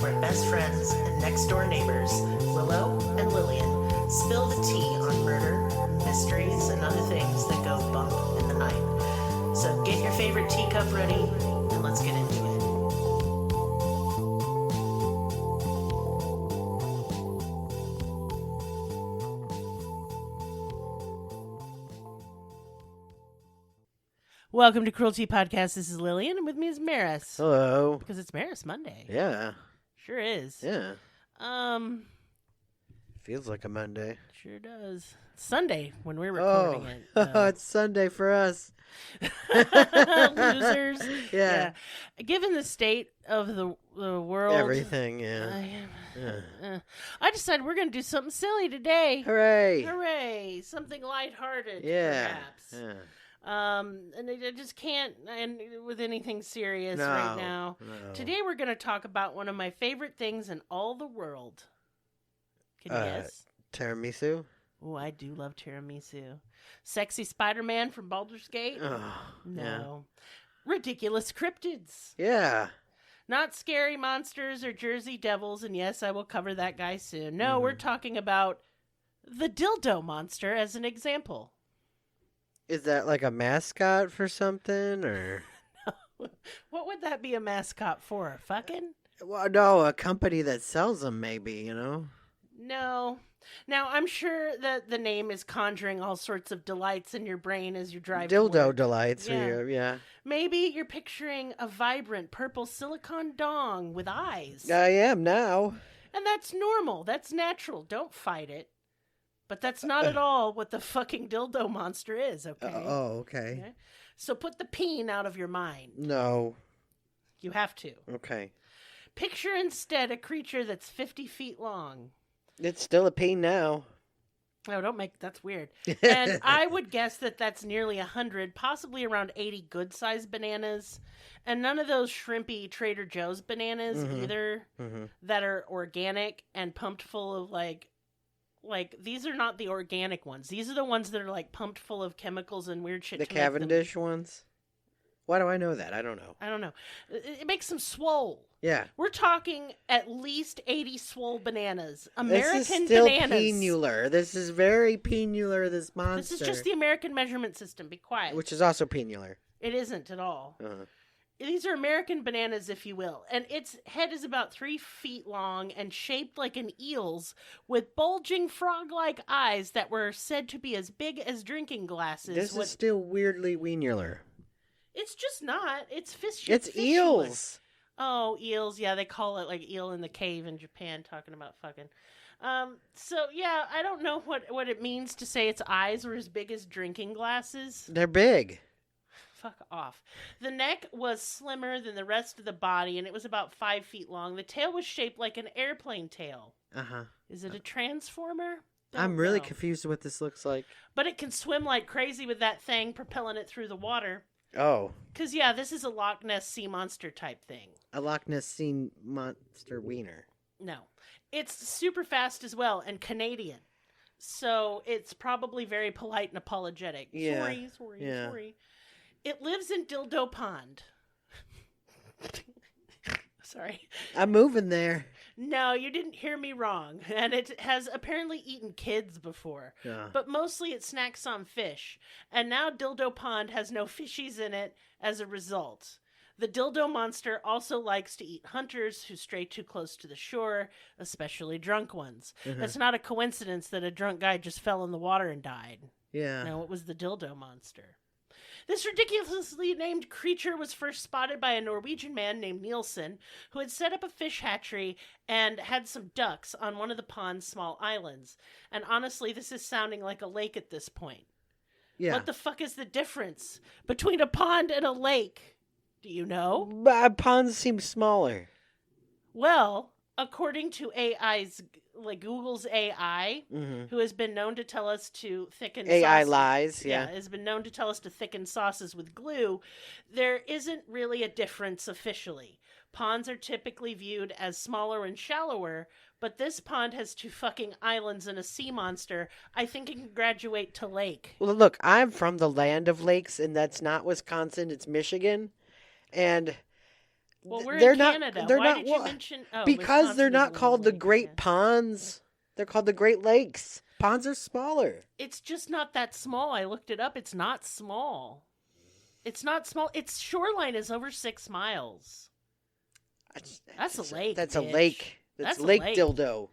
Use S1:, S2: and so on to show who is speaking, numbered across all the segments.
S1: where best friends and next-door neighbors, Willow and Lillian, spill the tea on murder, mysteries, and other things that go bump in the night. So get your favorite teacup ready, and let's get into it. Welcome to Cruelty Podcast. This is Lillian, and with me is Merris.
S2: Hello.
S1: Because it's Merris Monday.
S2: Yeah.
S1: Sure is.
S2: Yeah. Feels like a Monday.
S1: Sure does. It's Sunday when we're recording it.
S2: It's Sunday for us.
S1: Losers.
S2: Yeah.
S1: Given the state of the world.
S2: Everything, yeah.
S1: I decided we're going to do something silly today.
S2: Hooray.
S1: Hooray. Something lighthearted,
S2: Yeah.
S1: perhaps.
S2: Yeah.
S1: And I just can't end with anything serious
S2: No,
S1: right now.
S2: no.
S1: Today we're going to talk about one of my favorite things in all the world. Can you guess?
S2: Tiramisu?
S1: Oh, I do love tiramisu. Sexy Spider-Man from Baldur's Gate?
S2: Oh,
S1: No. Ridiculous cryptids.
S2: Yeah.
S1: Not scary monsters or Jersey devils, and yes, I will cover that guy soon. No, we're talking about the dildo monster as an example.
S2: Is that like a mascot for something, or?
S1: What would that be a mascot for? Fucking?
S2: Well, no, a company that sells them, maybe, you know?
S1: No. Now, I'm sure that the name is conjuring all sorts of delights in your brain as you drive to
S2: Dildo
S1: work.
S2: delights.
S1: Yeah.
S2: Yeah.
S1: Maybe you're picturing a vibrant purple silicone dong with eyes.
S2: I am now.
S1: And that's normal. That's natural. Don't fight it. But that's not at all what the fucking dildo monster is, okay?
S2: Okay.
S1: Okay? So put the peen out of your mind.
S2: No.
S1: You have to.
S2: Okay.
S1: Picture instead a creature that's 50 feet long.
S2: It's still a peen now.
S1: Oh, don't make... That's weird. And I would guess that that's nearly 100, possibly around 80 good-sized bananas. And none of those shrimpy Trader Joe's bananas either that are organic and pumped full of, like, these are not the organic ones. These are the ones that are, like, pumped full of chemicals and weird shit.
S2: The Cavendish ones? Why do I know that? I don't know.
S1: I don't know. It makes them swole.
S2: Yeah.
S1: We're talking at least 80 swole bananas. American
S2: this is still
S1: bananas.
S2: penular. This is very penular, this monster.
S1: This is just the American measurement system. Be quiet.
S2: Which is also penular.
S1: It isn't at all.
S2: Uh-huh.
S1: These are American bananas, if you will. And its head is about 3 feet long and shaped like an eel's with bulging frog-like eyes that were said to be as big as drinking glasses.
S2: This is still weirdly weenular.
S1: It's just not. It's fish.
S2: It's eels.
S1: Oh, eels. Yeah, they call it like eel in the cave in Japan, talking about fucking. So, yeah, I don't know what it means to say its eyes were as big as drinking glasses.
S2: They're big.
S1: Fuck off. The neck was slimmer than the rest of the body, and it was about 5 feet long. The tail was shaped like an airplane tail.
S2: Uh-huh.
S1: Is it a transformer?
S2: I'm really confused what this looks like.
S1: But it can swim like crazy with that thing propelling it through the water.
S2: Oh.
S1: Because, yeah, this is a Loch Ness sea monster type thing.
S2: A Loch Ness sea monster wiener.
S1: No. It's super fast as well, and Canadian. So it's probably very polite and apologetic.
S2: Yeah.
S1: Sorry. It lives in Dildo Pond. Sorry.
S2: I'm moving there.
S1: No, you didn't hear me wrong. And it has apparently eaten kids before.
S2: Yeah.
S1: But mostly it snacks on fish. And now Dildo Pond has no fishies in it as a result. The dildo monster also likes to eat hunters who stray too close to the shore, especially drunk ones. It's not a coincidence that a drunk guy just fell in the water and died.
S2: Yeah.
S1: No, it was the dildo monster. This ridiculously named creature was first spotted by a Norwegian man named Nielsen, who had set up a fish hatchery and had some ducks on one of the pond's small islands. And honestly, this is sounding like a lake at this point.
S2: Yeah.
S1: What the fuck is the difference between a pond and a lake? Do you know?
S2: Ponds seem smaller.
S1: Well, according to Google's AI, who has been known to tell us to thicken
S2: AI
S1: sauces.
S2: lies, yeah.
S1: Has been known to tell us to thicken sauces with glue. There isn't really a difference officially. Ponds are typically viewed as smaller and shallower, but this pond has 2 fucking islands and a sea monster. I think it can graduate to lake.
S2: Well, look, I'm from the land of lakes, and that's not Wisconsin, it's Michigan. And
S1: Well, we're
S2: they're
S1: in
S2: not.
S1: Canada.
S2: They're
S1: Why
S2: not
S1: did you mention? Oh,
S2: because they're
S1: Wisconsin is
S2: not
S1: one of
S2: called the
S1: lakes,
S2: Great
S1: yeah.
S2: Ponds. They're called the Great Lakes. Ponds are smaller.
S1: It's just not that small. I looked it up. It's not small. It's not small. Its shoreline is over 6 miles. That's a lake.
S2: That's
S1: bitch.
S2: a lake. That's
S1: a
S2: Lake
S1: lake.
S2: Dildo.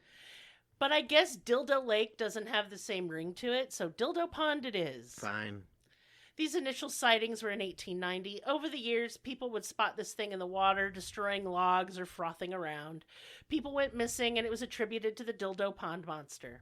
S1: But I guess Dildo Lake doesn't have the same ring to it, so Dildo Pond it is.
S2: Fine.
S1: These initial sightings were in 1890. Over the years, people would spot this thing in the water, destroying logs or frothing around. People went missing, and it was attributed to the Dildo Pond monster.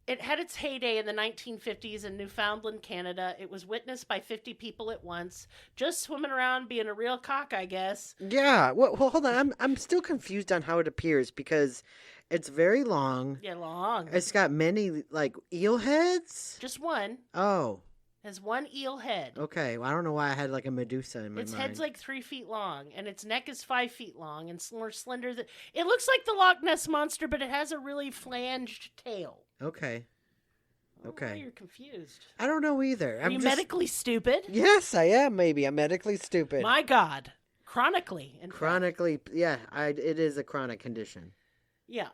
S1: It had its heyday in the 1950s in Newfoundland, Canada. It was witnessed by 50 people at once, just swimming around being a real cock, I guess.
S2: Yeah. Well, hold on. I'm still confused on how it appears because it's very long.
S1: Yeah, long.
S2: It's got many like eel heads.
S1: Just one.
S2: Oh.
S1: Has one eel head.
S2: Okay. Well, I don't know why I had like a Medusa in my
S1: Its
S2: mind.
S1: head's like 3 feet long, and its neck is 5 feet long and more slender than. It looks like the Loch Ness monster, but it has a really flanged tail.
S2: Okay.
S1: Oh,
S2: Okay.
S1: why you're confused.
S2: I don't know either.
S1: Are you medically stupid?
S2: Yes, I am. Maybe I'm medically stupid.
S1: My God, chronically. In fact.
S2: Chronically, yeah. It is a chronic condition.
S1: Yeah.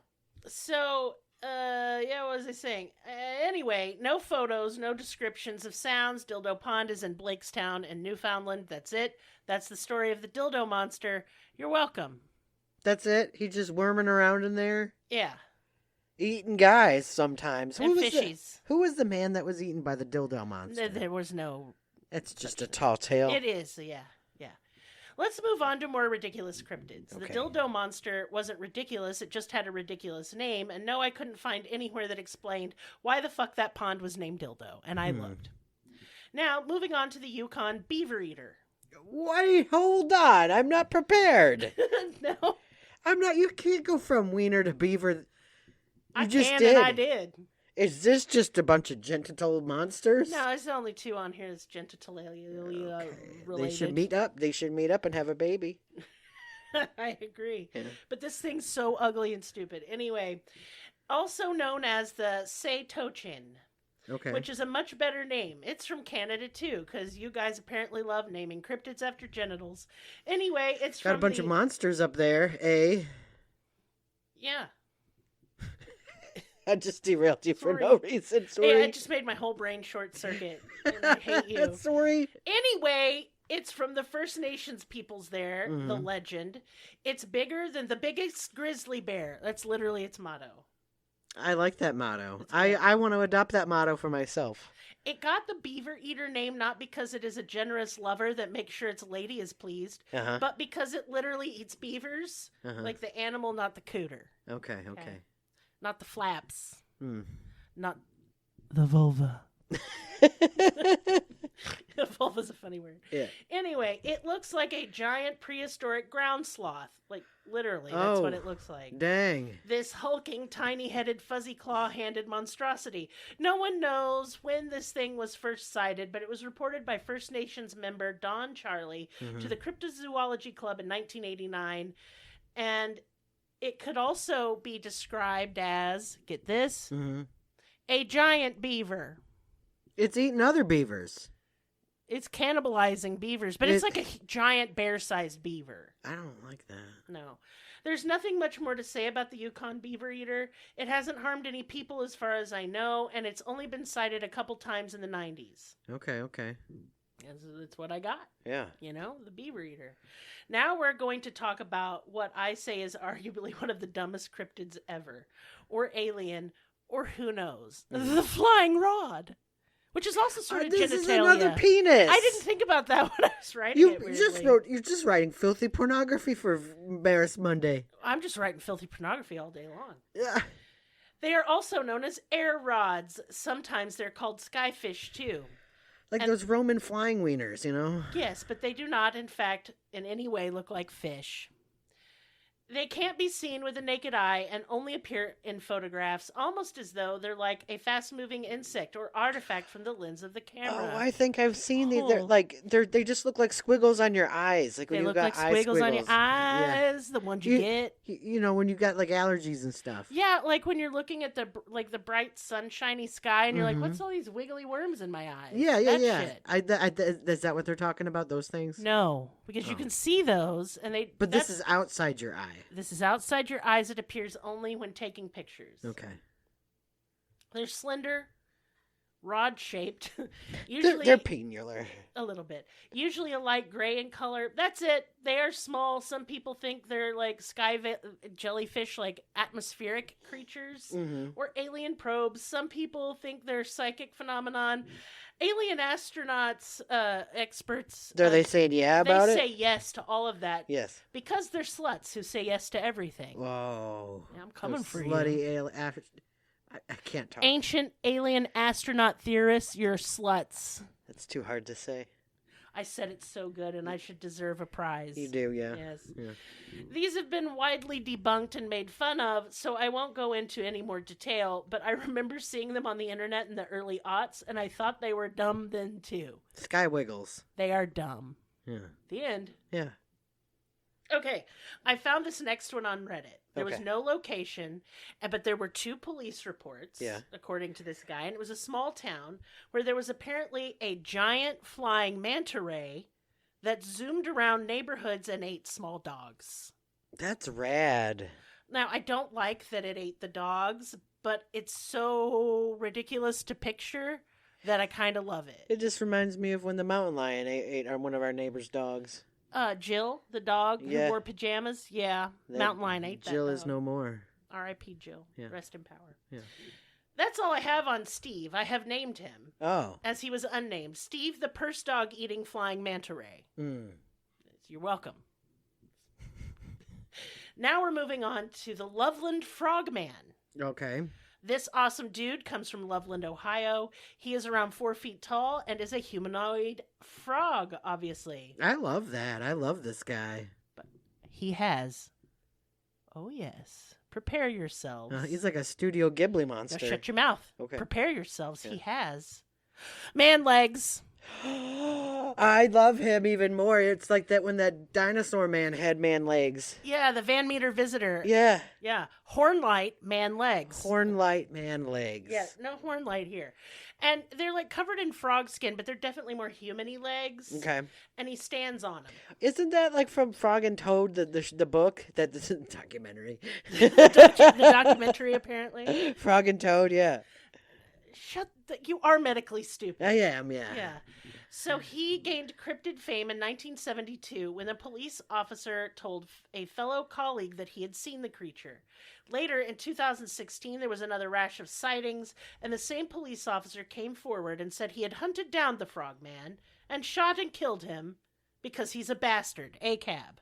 S1: So, yeah, what was I saying? Anyway, no photos, no descriptions of sounds. Dildo Pond is in Blakestown in Newfoundland. That's it. That's the story of the Dildo monster. You're welcome.
S2: That's it. He's just worming around in there,
S1: Yeah.
S2: eating guys sometimes.
S1: And fishies.
S2: Who was the man that was eaten by the dildo monster?
S1: There was no.
S2: It's just a tall tale.
S1: It is, yeah. Let's move on to more ridiculous cryptids.
S2: Okay.
S1: The dildo monster wasn't ridiculous, it just had a ridiculous name, and no, I couldn't find anywhere that explained why the fuck that pond was named Dildo, and I looked. Now, moving on to the Yukon Beaver Eater.
S2: Wait, hold on. I'm not prepared.
S1: No.
S2: I'm not. You can't go from wiener to beaver.
S1: I did.
S2: Is this just a bunch of genital monsters?
S1: No, there's only 2 on here that's genitalia related.
S2: They should meet up. They should meet up and have a baby.
S1: I agree.
S2: Yeah.
S1: But this thing's so ugly and stupid. Anyway, also known as the Seitochin,
S2: Okay.
S1: which is a much better name. It's from Canada, too, because you guys apparently love naming cryptids after genitals. Anyway, it's
S2: Got
S1: from
S2: a bunch of monsters up there, eh?
S1: Yeah.
S2: I just derailed you for
S1: Sorry.
S2: no reason. Sorry.
S1: Yeah, I just made my whole brain short circuit. And I hate you.
S2: Sorry.
S1: Anyway, it's from the First Nations peoples there, the
S2: Mhm.
S1: legend. It's bigger than the biggest grizzly bear. That's literally its motto.
S2: I like that motto.
S1: It's good.
S2: I want to adopt that motto for myself.
S1: It got the Beaver Eater name not because it is a generous lover that makes sure its lady is pleased,
S2: Uh-huh.
S1: but because it literally eats beavers,
S2: Uh-huh.
S1: like the animal, not the cooter.
S2: Okay.
S1: Not the flaps.
S2: Hmm.
S1: Not the vulva. Vulva's a funny word.
S2: Yeah.
S1: Anyway, it looks like a giant prehistoric ground sloth. Like, literally, that's what it looks like.
S2: Dang.
S1: This hulking, tiny-headed, fuzzy claw-handed monstrosity. No one knows when this thing was first sighted, but it was reported by First Nations member Don Charlie to the Cryptozoology Club in 1989. And it could also be described as, get this,
S2: Mm-hmm.
S1: a giant beaver.
S2: It's eating other beavers.
S1: It's cannibalizing beavers, but it's like a giant bear-sized beaver.
S2: I don't like that.
S1: No. There's nothing much more to say about the Yukon Beaver Eater. It hasn't harmed any people as far as I know, and it's only been sighted a couple times in the 90s.
S2: Okay.
S1: That's what I got.
S2: Yeah.
S1: You know, the Beaver Eater. Now we're going to talk about what I say is arguably one of the dumbest cryptids ever, or alien, or who knows. The flying rod. Which is also sort of
S2: this
S1: genitalia.
S2: is another penis.
S1: I didn't think about that when I was writing
S2: You
S1: it.
S2: just
S1: weirdly.
S2: you're just writing filthy pornography for Merris Monday.
S1: I'm just writing filthy pornography all day long.
S2: Yeah.
S1: They are also known as air rods. Sometimes they're called skyfish too.
S2: Like
S1: And-
S2: those Roman flying wieners, you know?
S1: Yes, but they do not, in fact, in any way look like fish. They can't be seen with the naked eye and only appear in photographs, almost as though they're like a fast-moving insect or artifact from the lens of the camera.
S2: Oh, I think I've seen these.
S1: Oh.
S2: They just look like squiggles on your eyes. Like when
S1: They
S2: you
S1: look
S2: got
S1: like
S2: eye
S1: squiggles on your
S2: Yeah.
S1: eyes, the ones you get.
S2: You know, when you got like allergies and stuff.
S1: Yeah, like when you're looking at the bright sunshiny sky and you're like,
S2: Mhm.
S1: what's all these wiggly worms in my eyes?
S2: Yeah.
S1: That shit.
S2: Is that what they're talking about? Those things?
S1: No, because you can see those, and they.
S2: But this is outside your eye.
S1: This is outside your eyes. It appears only when taking pictures.
S2: Okay.
S1: They're slender, rod-shaped. Usually
S2: they're pennular.
S1: A little bit. Usually a light gray in color. That's it. They are small. Some people think they're like jellyfish, like atmospheric creatures, or alien probes. Some people think they're psychic phenomenon. Alien astronauts, experts.
S2: Are they saying about it?
S1: They say yes to all of that.
S2: Yes.
S1: Because they're sluts who say yes to everything.
S2: Whoa.
S1: Yeah, I'm coming for
S2: slutty
S1: you.
S2: Alien. I can't talk.
S1: Ancient alien astronaut theorists, you're sluts.
S2: That's too hard to say.
S1: I said it so good, and I should deserve a prize.
S2: You do, yeah.
S1: Yes.
S2: Yeah.
S1: These have been widely debunked and made fun of, so I won't go into any more detail, but I remember seeing them on the internet in the early aughts, and I thought they were dumb then, too.
S2: Sky wiggles.
S1: They are dumb.
S2: Yeah.
S1: The end.
S2: Yeah.
S1: Okay, I found this next one on Reddit. There was
S2: Okay.
S1: no location, but there were 2 police reports,
S2: Yeah.
S1: according to this guy, and it was a small town where there was apparently a giant flying manta ray that zoomed around neighborhoods and ate small dogs.
S2: That's rad.
S1: Now, I don't like that it ate the dogs, but it's so ridiculous to picture that I kind of love it.
S2: It just reminds me of when the mountain lion ate one of our neighbor's dogs.
S1: Jill, the dog who wore pajamas, mountain lion ate that
S2: Jill
S1: dog.
S2: is no more.
S1: R.I.P. Jill.
S2: Yeah.
S1: Rest in power.
S2: Yeah.
S1: That's all I have on Steve. I have named him.
S2: Oh.
S1: As he was unnamed. Steve, the purse dog eating flying manta ray. You're welcome. Now we're moving on to the Loveland Frogman.
S2: Okay.
S1: This awesome dude comes from Loveland, Ohio. He is around 4 feet tall and is a humanoid frog, obviously.
S2: I love that. I love this guy.
S1: But he has... Oh, yes. Prepare yourselves.
S2: He's like a Studio Ghibli monster.
S1: Now shut your mouth.
S2: Okay.
S1: Prepare yourselves. Yeah. He has man legs.
S2: I love him even more. It's like that when that dinosaur man had man legs.
S1: Yeah, the Van Meter visitor.
S2: Yeah.
S1: Yeah. Hornlight man legs.
S2: Hornlight man legs.
S1: Yeah, no hornlight here. And they're like covered in frog skin, but they're definitely more human-y legs.
S2: Okay.
S1: And he stands on them.
S2: Isn't that like from Frog and Toad, the book? That this documentary.
S1: The documentary, apparently.
S2: Frog and Toad, yeah.
S1: You are medically stupid.
S2: I am, yeah.
S1: Yeah. So he gained cryptid fame in 1972 when a police officer told a fellow colleague that he had seen the creature. Later, in 2016, there was another rash of sightings, and the same police officer came forward and said he had hunted down the frogman and shot and killed him because he's a bastard, ACAB.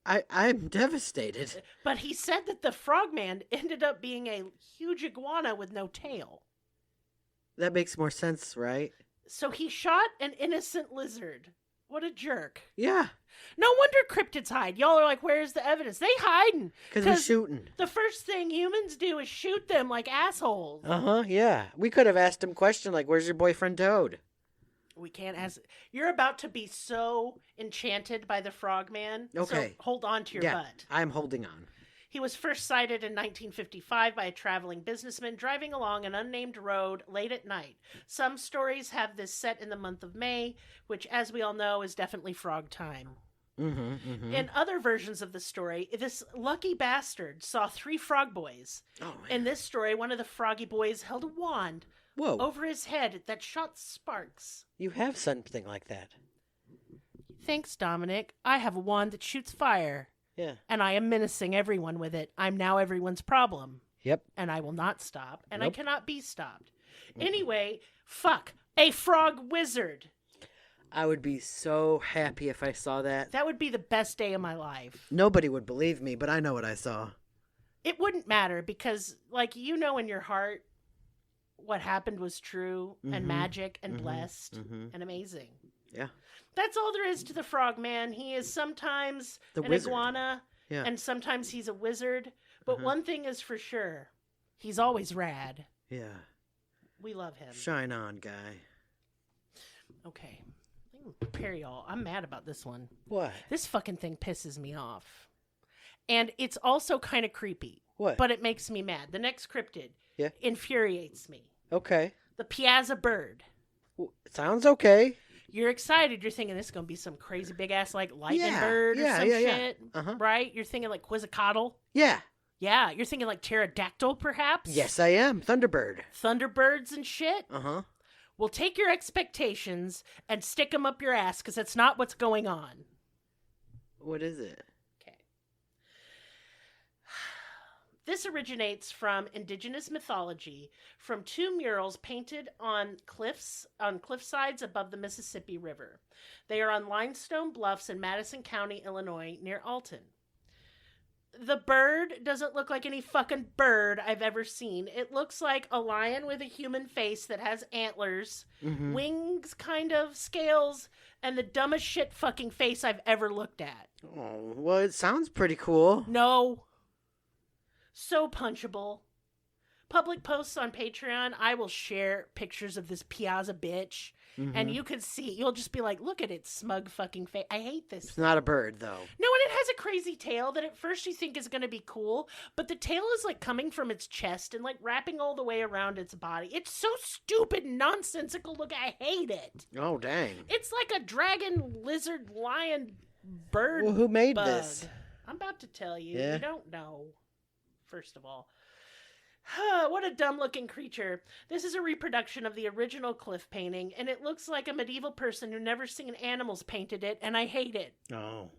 S2: I'm devastated.
S1: But he said that the frogman ended up being a huge iguana with no tail.
S2: That makes more sense, right?
S1: So he shot an innocent lizard. What a jerk.
S2: Yeah.
S1: No wonder cryptids hide. Y'all are like, where's the evidence? They hiding.
S2: Because we're shooting.
S1: The first thing humans do is shoot them like assholes.
S2: Uh-huh, yeah. We could have asked him a question like, where's your boyfriend Toad?
S1: We can't ask. You're about to be so enchanted by the frogman.
S2: Okay.
S1: So hold on to your butt.
S2: I'm holding on.
S1: He was first sighted in 1955 by a traveling businessman driving along an unnamed road late at night. Some stories have this set in the month of May, which, as we all know, is definitely frog time. In other versions of the story, this lucky bastard saw 3 frog boys.
S2: Oh, man.
S1: In this story, one of the froggy boys held a wand over his head that shot sparks.
S2: You have something like that.
S1: Thanks, Dominic. I have a wand that shoots fire.
S2: Yeah.
S1: And I am menacing everyone with it. I'm now everyone's problem.
S2: Yep.
S1: And I will not stop. And I cannot be stopped. Anyway, fuck. A frog wizard.
S2: I would be so happy if I saw that.
S1: That would be the best day of my life.
S2: Nobody would believe me, but I know what I saw.
S1: It wouldn't matter because, like, you know in your heart what happened was true and magic and blessed and amazing.
S2: Yeah.
S1: That's all there is to the frogman. He is sometimes an iguana, and sometimes he's a wizard. But one thing is for sure, he's always rad.
S2: Yeah.
S1: We love him.
S2: Shine on, guy.
S1: Okay. Prepare y'all. I'm mad about this one.
S2: What?
S1: This fucking thing pisses me off. And it's also kind of creepy.
S2: What?
S1: But it makes me mad. The next cryptid infuriates me.
S2: Okay.
S1: The Piasa bird.
S2: Sounds okay.
S1: You're excited. You're thinking this is going to be some crazy big ass like lightning
S2: Yeah,
S1: bird or
S2: yeah,
S1: some
S2: yeah, yeah.
S1: shit.
S2: Uh-huh.
S1: Right? You're thinking like Quetzalcoatl.
S2: Yeah.
S1: Yeah. You're thinking like pterodactyl perhaps.
S2: Yes, I am. Thunderbird.
S1: Thunderbirds and shit.
S2: Uh-huh.
S1: Well, take your expectations and stick them up your ass because that's not what's going on.
S2: What is it?
S1: Okay. This originates from indigenous mythology, from 2 murals painted on cliff sides above the Mississippi River. They are on limestone bluffs in Madison County, Illinois, near Alton. The bird doesn't look like any fucking bird I've ever seen. It looks like a lion with a human face that has antlers, wings, kind of, scales, and the dumbest shit fucking face I've ever looked at.
S2: Oh, well, it sounds pretty cool.
S1: No. So punchable. Public posts on Patreon, I will share pictures of this Piasa bitch. And you could see, you'll just be like, look at its smug fucking face. I hate this.
S2: It's not a bird, though.
S1: No, and it has a crazy tail that at first you think is going to be cool, but the tail is like coming from its chest and like wrapping all the way around its body. It's so stupid and nonsensical. Look, I hate it.
S2: Oh, dang.
S1: It's like a dragon, lizard, lion, bird.
S2: Well, who made
S1: bug.
S2: this?
S1: I'm about to tell you.
S2: Yeah.
S1: You don't know, first of all. What a dumb-looking creature. This is a reproduction of the original cliff painting, and it looks like a medieval person who never seen animals painted it, and I hate it.
S2: Oh.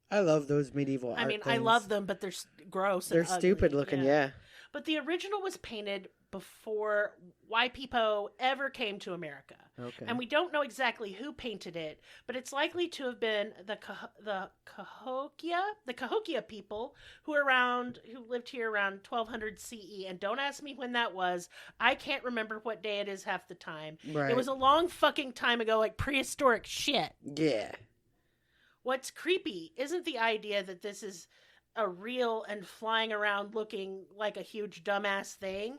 S2: I love those medieval art
S1: I
S2: things.
S1: love them, but they're gross
S2: They're
S1: and ugly.
S2: stupid looking, yeah.
S1: But the original was painted before white people ever came to America.
S2: Okay.
S1: And we don't know exactly who painted it, but it's likely to have been the Cahokia people who lived here around 1200 CE. And don't ask me when that was. I can't remember what day it is half the time.
S2: Right.
S1: It was a long fucking time ago, like prehistoric shit.
S2: Yeah.
S1: What's creepy isn't the idea that this is a real and flying around looking like a huge dumbass thing,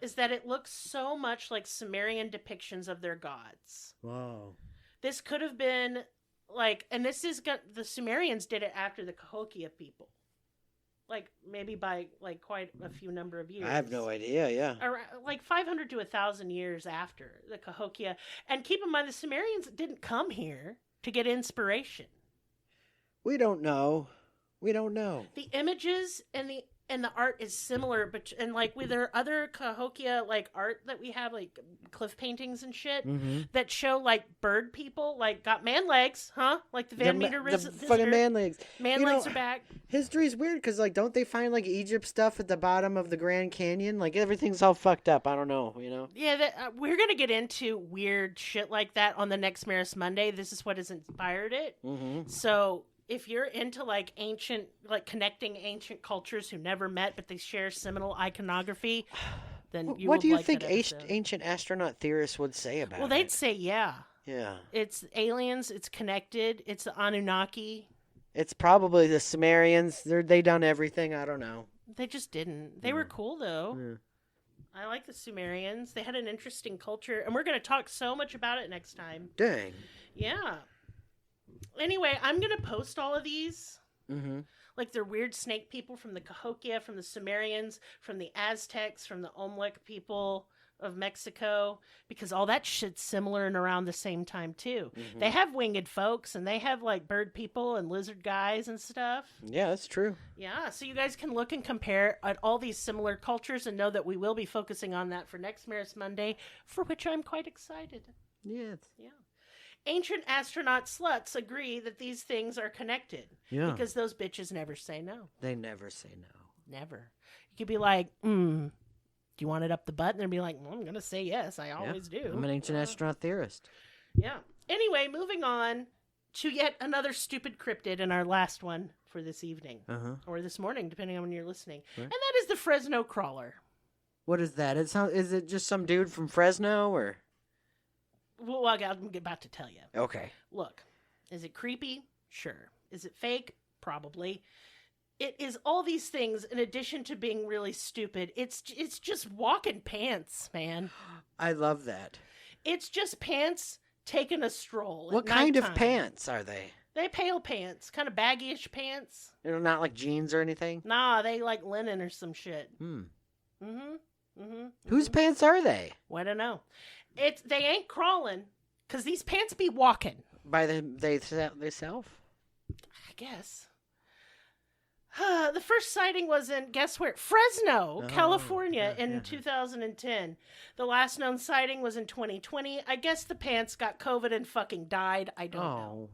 S1: is that it looks so much like Sumerian depictions of their gods.
S2: Whoa.
S1: This could have been like, and the Sumerians did it after the Cahokia people. Like, maybe by, like, quite a few number of years.
S2: I have no idea, yeah.
S1: Around, like, 500 to 1,000 years after the Cahokia. And keep in mind, the Sumerians didn't come here to get inspiration.
S2: We don't know. We don't know.
S1: The images and the art is similar, but and like with our other Cahokia like art that we have, like cliff paintings and shit that show like bird people, like got man legs, huh? Like the Van Meter
S2: the fucking man legs.
S1: Man legs are back.
S2: History's weird because like don't they find like Egypt stuff at the bottom of the Grand Canyon? Like everything's all fucked up. I don't know. You know.
S1: Yeah, we're gonna get into weird shit like that on the next Merris Monday. This is what has inspired it. So. If you're into like ancient, like connecting ancient cultures who never met but they share seminal iconography, then you
S2: what
S1: will
S2: do you
S1: like
S2: think
S1: that episode.
S2: ancient astronaut theorists would say about it?
S1: Well, they'd say yeah.
S2: Yeah.
S1: It's aliens. It's connected. It's the Anunnaki.
S2: It's probably the Sumerians. They done everything. I don't know.
S1: They just didn't. They were cool though. Yeah. I like the Sumerians. They had an interesting culture, and we're going to talk so much about it next time.
S2: Dang.
S1: Yeah. Anyway, I'm going to post all of these. Like they're weird snake people from the Cahokia, from the Sumerians, from the Aztecs, from the Olmec people of Mexico, because all that shit's similar and around the same time too. They have winged folks, and they have like bird people and lizard guys and stuff.
S2: Yeah, that's true.
S1: Yeah, so you guys can look and compare at all these similar cultures and know that we will be focusing on that for next Merris Monday, for which I'm quite excited.
S2: Yes.
S1: Yeah. Ancient astronaut sluts agree that these things are connected.
S2: Yeah.
S1: Because those bitches never say no.
S2: They never say no.
S1: Never. You could be like, do you want it up the butt? And they'd be like, well, I'm going to say yes. I always do.
S2: I'm an ancient astronaut theorist.
S1: Yeah. Anyway, moving on to yet another stupid cryptid and our last one for this evening. Or this morning, depending on when you're listening. Right. And that is the Fresno crawler.
S2: What is that? Is it just some dude from Fresno or...
S1: Well, I'm about to tell you.
S2: Okay.
S1: Look, is it creepy? Sure. Is it fake? Probably. It is all these things in addition to being really stupid. It's just walking pants, man.
S2: I love that.
S1: It's just pants taking a stroll.
S2: What kind of pants are they?
S1: They pale pants, kind of baggyish pants.
S2: They're not like jeans or anything?
S1: Nah, they like linen or some shit.
S2: Whose pants are they?
S1: Well, I don't know. They ain't crawling. Because these pants be walking.
S2: By themselves?
S1: I guess. The first sighting was in, guess where? Fresno, California in 2010. The last known sighting was in 2020. I guess the pants got COVID and fucking died. I don't know.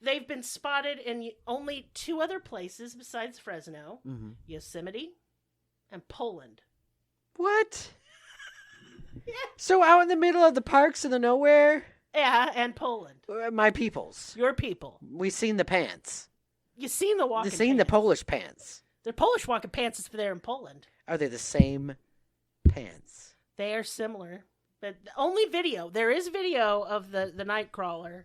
S1: They've been spotted in only 2 other places besides Fresno. Yosemite and Poland.
S2: What? Yeah. So out in the middle of the parks in the nowhere?
S1: Yeah, and Poland.
S2: My peoples.
S1: Your people.
S2: We seen the pants.
S1: You seen the walking
S2: pants. You seen the Polish pants.
S1: The Polish walking pants is there in Poland.
S2: Are they the same pants?
S1: They are similar. But the only video, there is video of the Nightcrawler.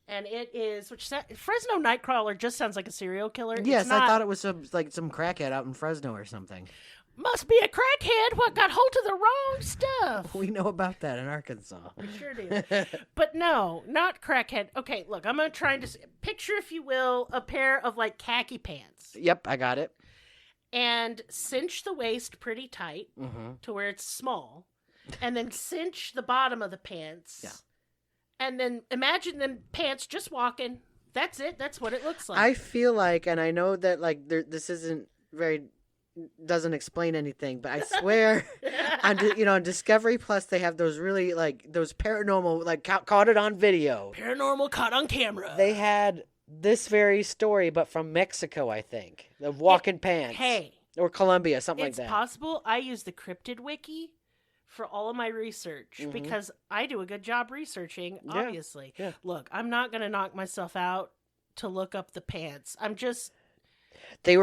S1: And it is, Fresno Nightcrawler just sounds like a serial killer.
S2: Yes, I thought it was some crackhead out in Fresno or something.
S1: Must be a crackhead what got hold of the wrong stuff.
S2: We know about that in Arkansas.
S1: We sure do. But no, not crackhead. Okay, look, I'm going to try to picture, if you will, a pair of like khaki pants.
S2: Yep, I got it.
S1: And cinch the waist pretty tight to where it's small. And then cinch the bottom of the pants. Yeah. And then imagine them pants just walking. That's it. That's what it looks like.
S2: I feel like, and I know that like this isn't very... doesn't explain anything, but I swear on Discovery Plus they have those really like those paranormal like caught it on video.
S1: Paranormal caught on camera.
S2: They had this very story but from Mexico, I think. Of walking pants.
S1: Hey.
S2: Or Colombia, something like that.
S1: It's possible. I use the Cryptid wiki for all of my research because I do a good job researching, obviously. Yeah. Look, I'm not going to knock myself out to look up the pants. It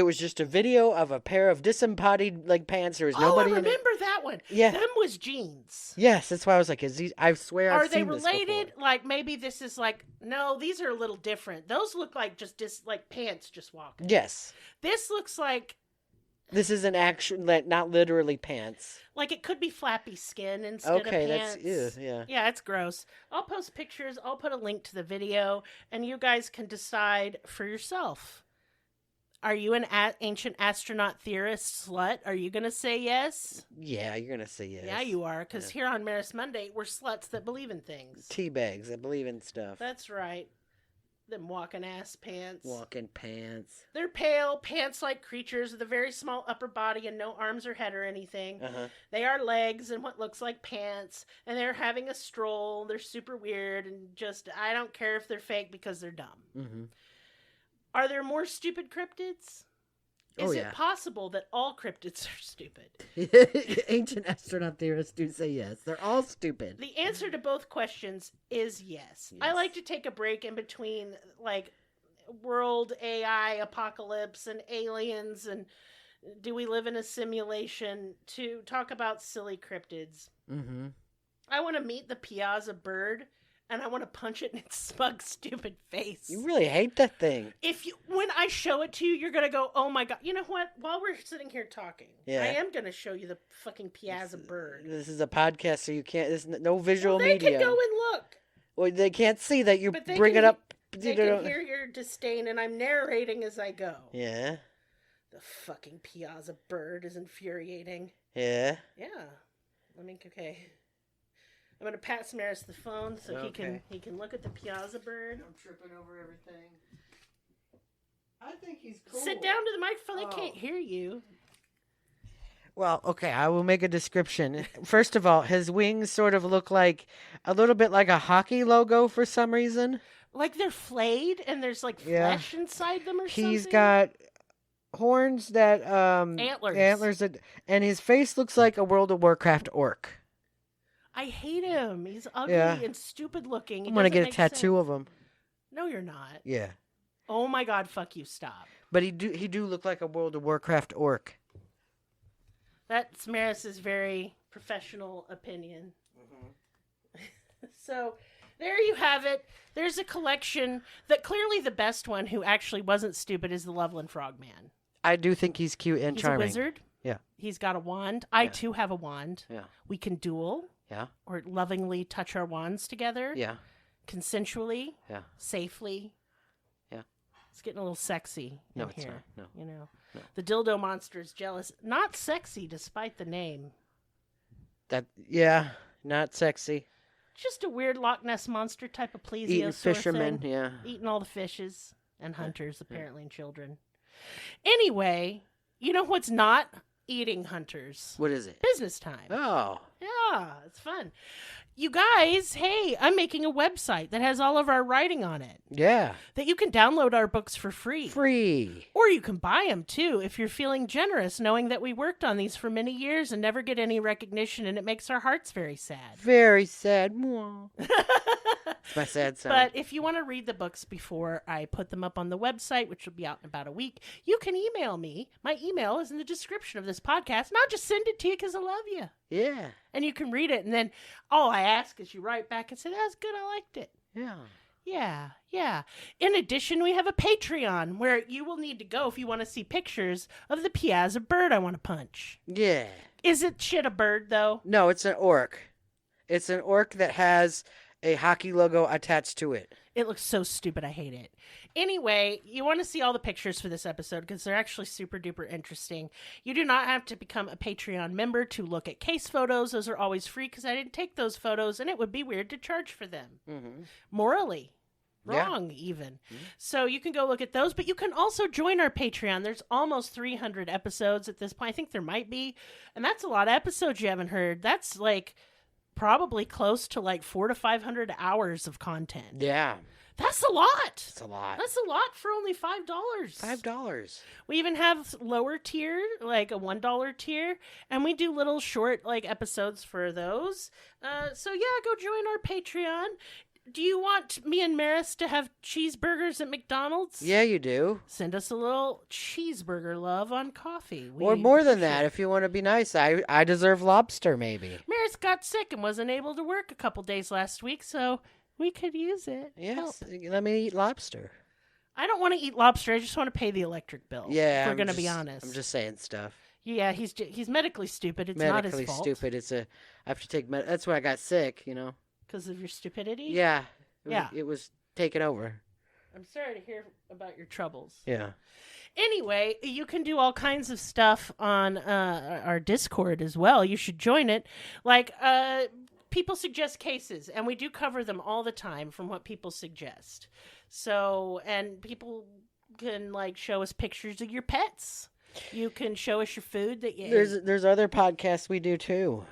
S2: was just a video of a pair of disembodied like pants. There was nobody
S1: I remember that one.
S2: Yeah.
S1: Them was jeans.
S2: Yes, that's why I was like, I swear I've
S1: Are
S2: seen
S1: they related? Like maybe this is like, no, these are a little different. Those look like just like pants just walking.
S2: Yes.
S1: This looks like...
S2: This is an action, not literally pants.
S1: Like it could be flappy skin instead of pants.
S2: That's yeah.
S1: Yeah, it's gross. I'll post pictures. I'll put a link to the video, and you guys can decide for yourself. Are you an ancient astronaut theorist slut? Are you going to say yes?
S2: Yeah, you're going to say yes.
S1: Yeah, you are, because here on Merris Monday, we're sluts that believe in things.
S2: Teabags that believe in stuff.
S1: That's right. Them walking ass pants.
S2: Walking pants.
S1: They're pale, pants-like creatures with a very small upper body and no arms or head or anything. They are legs and what looks like pants, and they're having a stroll. They're super weird, and just, I don't care if they're fake because they're dumb. Are there more stupid cryptids? Is it possible that all cryptids are stupid?
S2: Ancient astronaut theorists do say yes. They're all stupid.
S1: The answer to both questions is yes. I like to take a break in between, like, world AI apocalypse and aliens and do we live in a simulation to talk about silly cryptids. I want to meet the Piasa bird. And I want to punch it in its smug, stupid face.
S2: You really hate that thing.
S1: When I show it to you, you're going to go, oh my God. You know what? While we're sitting here talking, I am going to show you the fucking Piasa bird. This
S2: is a podcast, so you can't, there's no visual
S1: media.
S2: They
S1: can go and look.
S2: Well, they can't see that you bring it up.
S1: They can hear your disdain, and I'm narrating as I go.
S2: Yeah.
S1: The fucking Piasa bird is infuriating.
S2: Yeah.
S1: Yeah. Okay. I'm gonna pass Merris the phone so he can look at the Piasa bird.
S2: I'm tripping over everything. I think he's cool.
S1: Sit down to the microphone. They can't hear you.
S2: Well, okay, I will make a description. First of all, his wings sort of look like a little bit like a hockey logo for some reason.
S1: Like they're flayed and there's like flesh inside them or something.
S2: He's got horns that
S1: antlers
S2: and his face looks like a World of Warcraft orc.
S1: I hate him. He's ugly and stupid looking.
S2: I'm going to get a tattoo of him.
S1: No, you're not.
S2: Yeah.
S1: Oh my God, fuck you, stop.
S2: But he do look like a World of Warcraft orc.
S1: That's Merris's very professional opinion. So, there you have it. There's a collection that clearly the best one who actually wasn't stupid is the Loveland Frogman.
S2: I do think he's cute and charming.
S1: He's a wizard.
S2: Yeah.
S1: He's got a wand. I too have a wand.
S2: Yeah.
S1: We can duel.
S2: Yeah.
S1: Or lovingly touch our wands together.
S2: Yeah.
S1: Consensually.
S2: Yeah.
S1: Safely.
S2: Yeah.
S1: It's getting a little sexy in here.
S2: Not. No.
S1: You know. No. The dildo monster is jealous. Not sexy despite the name.
S2: Not sexy.
S1: Just a weird Loch Ness monster type of plesiosaur
S2: Eating fishermen,
S1: thing.
S2: yeah.
S1: Eating all the fishes and hunters, apparently, and children. Anyway, you know what's not eating hunters?
S2: What is it?
S1: Business time.
S2: Oh.
S1: Yeah, it's fun. You guys, hey, I'm making a website that has all of our writing on it.
S2: Yeah.
S1: That you can download our books for free.
S2: Free.
S1: Or you can buy them, too, if you're feeling generous, knowing that we worked on these for many years and never get any recognition, and it makes our hearts very sad.
S2: Very sad. It's my sad sound.
S1: But if you want to read the books before I put them up on the website, which will be out in about a week, you can email me. My email is in the description of this podcast, and I'll just send it to you because I love you.
S2: Yeah.
S1: And you can read it, and then all I ask is you write back and say, that's good, I liked it.
S2: Yeah.
S1: Yeah, yeah. In addition, we have a Patreon where you will need to go if you want to see pictures of the Piasa bird I want to punch.
S2: Yeah.
S1: Is it shit a bird, though?
S2: No, it's an orc. It's an orc that has a hockey logo attached to it.
S1: It looks so stupid. I hate it. Anyway, you want to see all the pictures for this episode because they're actually super duper interesting. You do not have to become a Patreon member to look at case photos. Those are always free because I didn't take those photos and it would be weird to charge for them.
S2: Mm-hmm.
S1: Morally. Wrong, even. Mm-hmm. So you can go look at those, but you can also join our Patreon. There's almost 300 episodes at this point. I think there might be. And that's a lot of episodes you haven't heard. That's like probably close to like 400 to 500 hours of content.
S2: Yeah.
S1: That's a lot.
S2: It's a lot.
S1: That's a lot for only $5.
S2: $5.
S1: We even have lower tier, like a $1 tier, and we do little short like episodes for those. So yeah, go join our Patreon. Do you want me and Merris to have cheeseburgers at McDonald's?
S2: Yeah, you do.
S1: Send us a little cheeseburger love on coffee.
S2: Or more than that, if you want to be nice. I deserve lobster, maybe.
S1: Merris got sick and wasn't able to work a couple days last week, so we could use it.
S2: Yes, let me eat lobster.
S1: I don't want to eat lobster. I just want to pay the electric bill.
S2: Yeah,
S1: if we're going to be honest.
S2: I'm just saying stuff.
S1: Yeah, he's medically stupid. It's
S2: medically
S1: not his fault.
S2: Medically stupid. I have to take that's why I got sick, you know.
S1: Because of your stupidity?
S2: Yeah.
S1: Yeah.
S2: It was taken over.
S1: I'm sorry to hear about your troubles.
S2: Yeah.
S1: Anyway, you can do all kinds of stuff on our Discord as well. You should join it. Like, people suggest cases, and we do cover them all the time from what people suggest. So, and people can, like, show us pictures of your pets. You can show us your food that you
S2: There's other podcasts we do, too.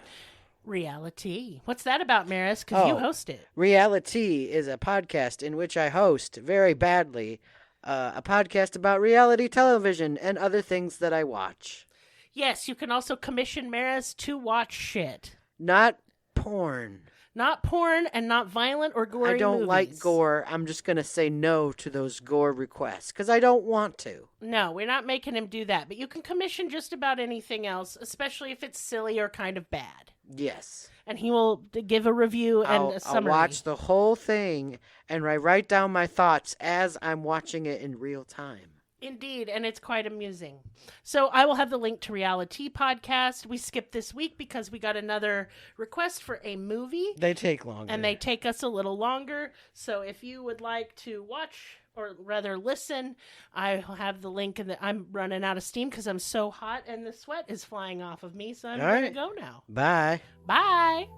S1: Reality. What's that about, Merris? Because you host it.
S2: Reality is a podcast in which I host very badly a podcast about reality television and other things that I watch.
S1: Yes, you can also commission Merris to watch shit.
S2: Not porn.
S1: Not porn and not violent or gory
S2: I don't
S1: movies.
S2: like gore. I'm just going to say no to those gore requests because I don't want to.
S1: No, we're not making him do that. But you can commission just about anything else, especially if it's silly or kind of bad.
S2: Yes.
S1: And he will give a review and a summary.
S2: I'll watch the whole thing and I write down my thoughts as I'm watching it in real time.
S1: Indeed, and it's quite amusing. So I will have the link to Reality Podcast. We skipped this week because we got another request for a movie.
S2: They take longer.
S1: And they take us a little longer. So if you would like to watch, or rather listen, I have the link. I'm running out of steam because I'm so hot and the sweat is flying off of me. So I'm going to go now.
S2: Bye.
S1: Bye.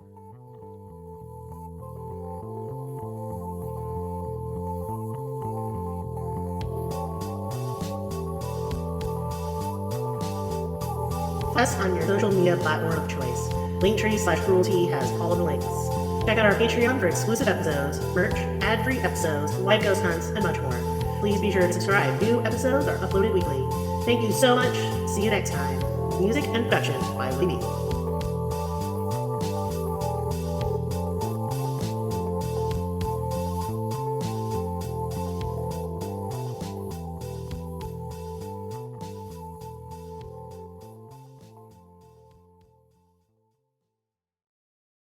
S1: Us on your social media platform of choice. Linktree/cruelty has all of the links. Check out our Patreon for exclusive episodes, merch, ad-free episodes, live ghost hunts, and much more. Please be sure to subscribe. New episodes are uploaded weekly. Thank you so much. See you next time. Music and production by Libby.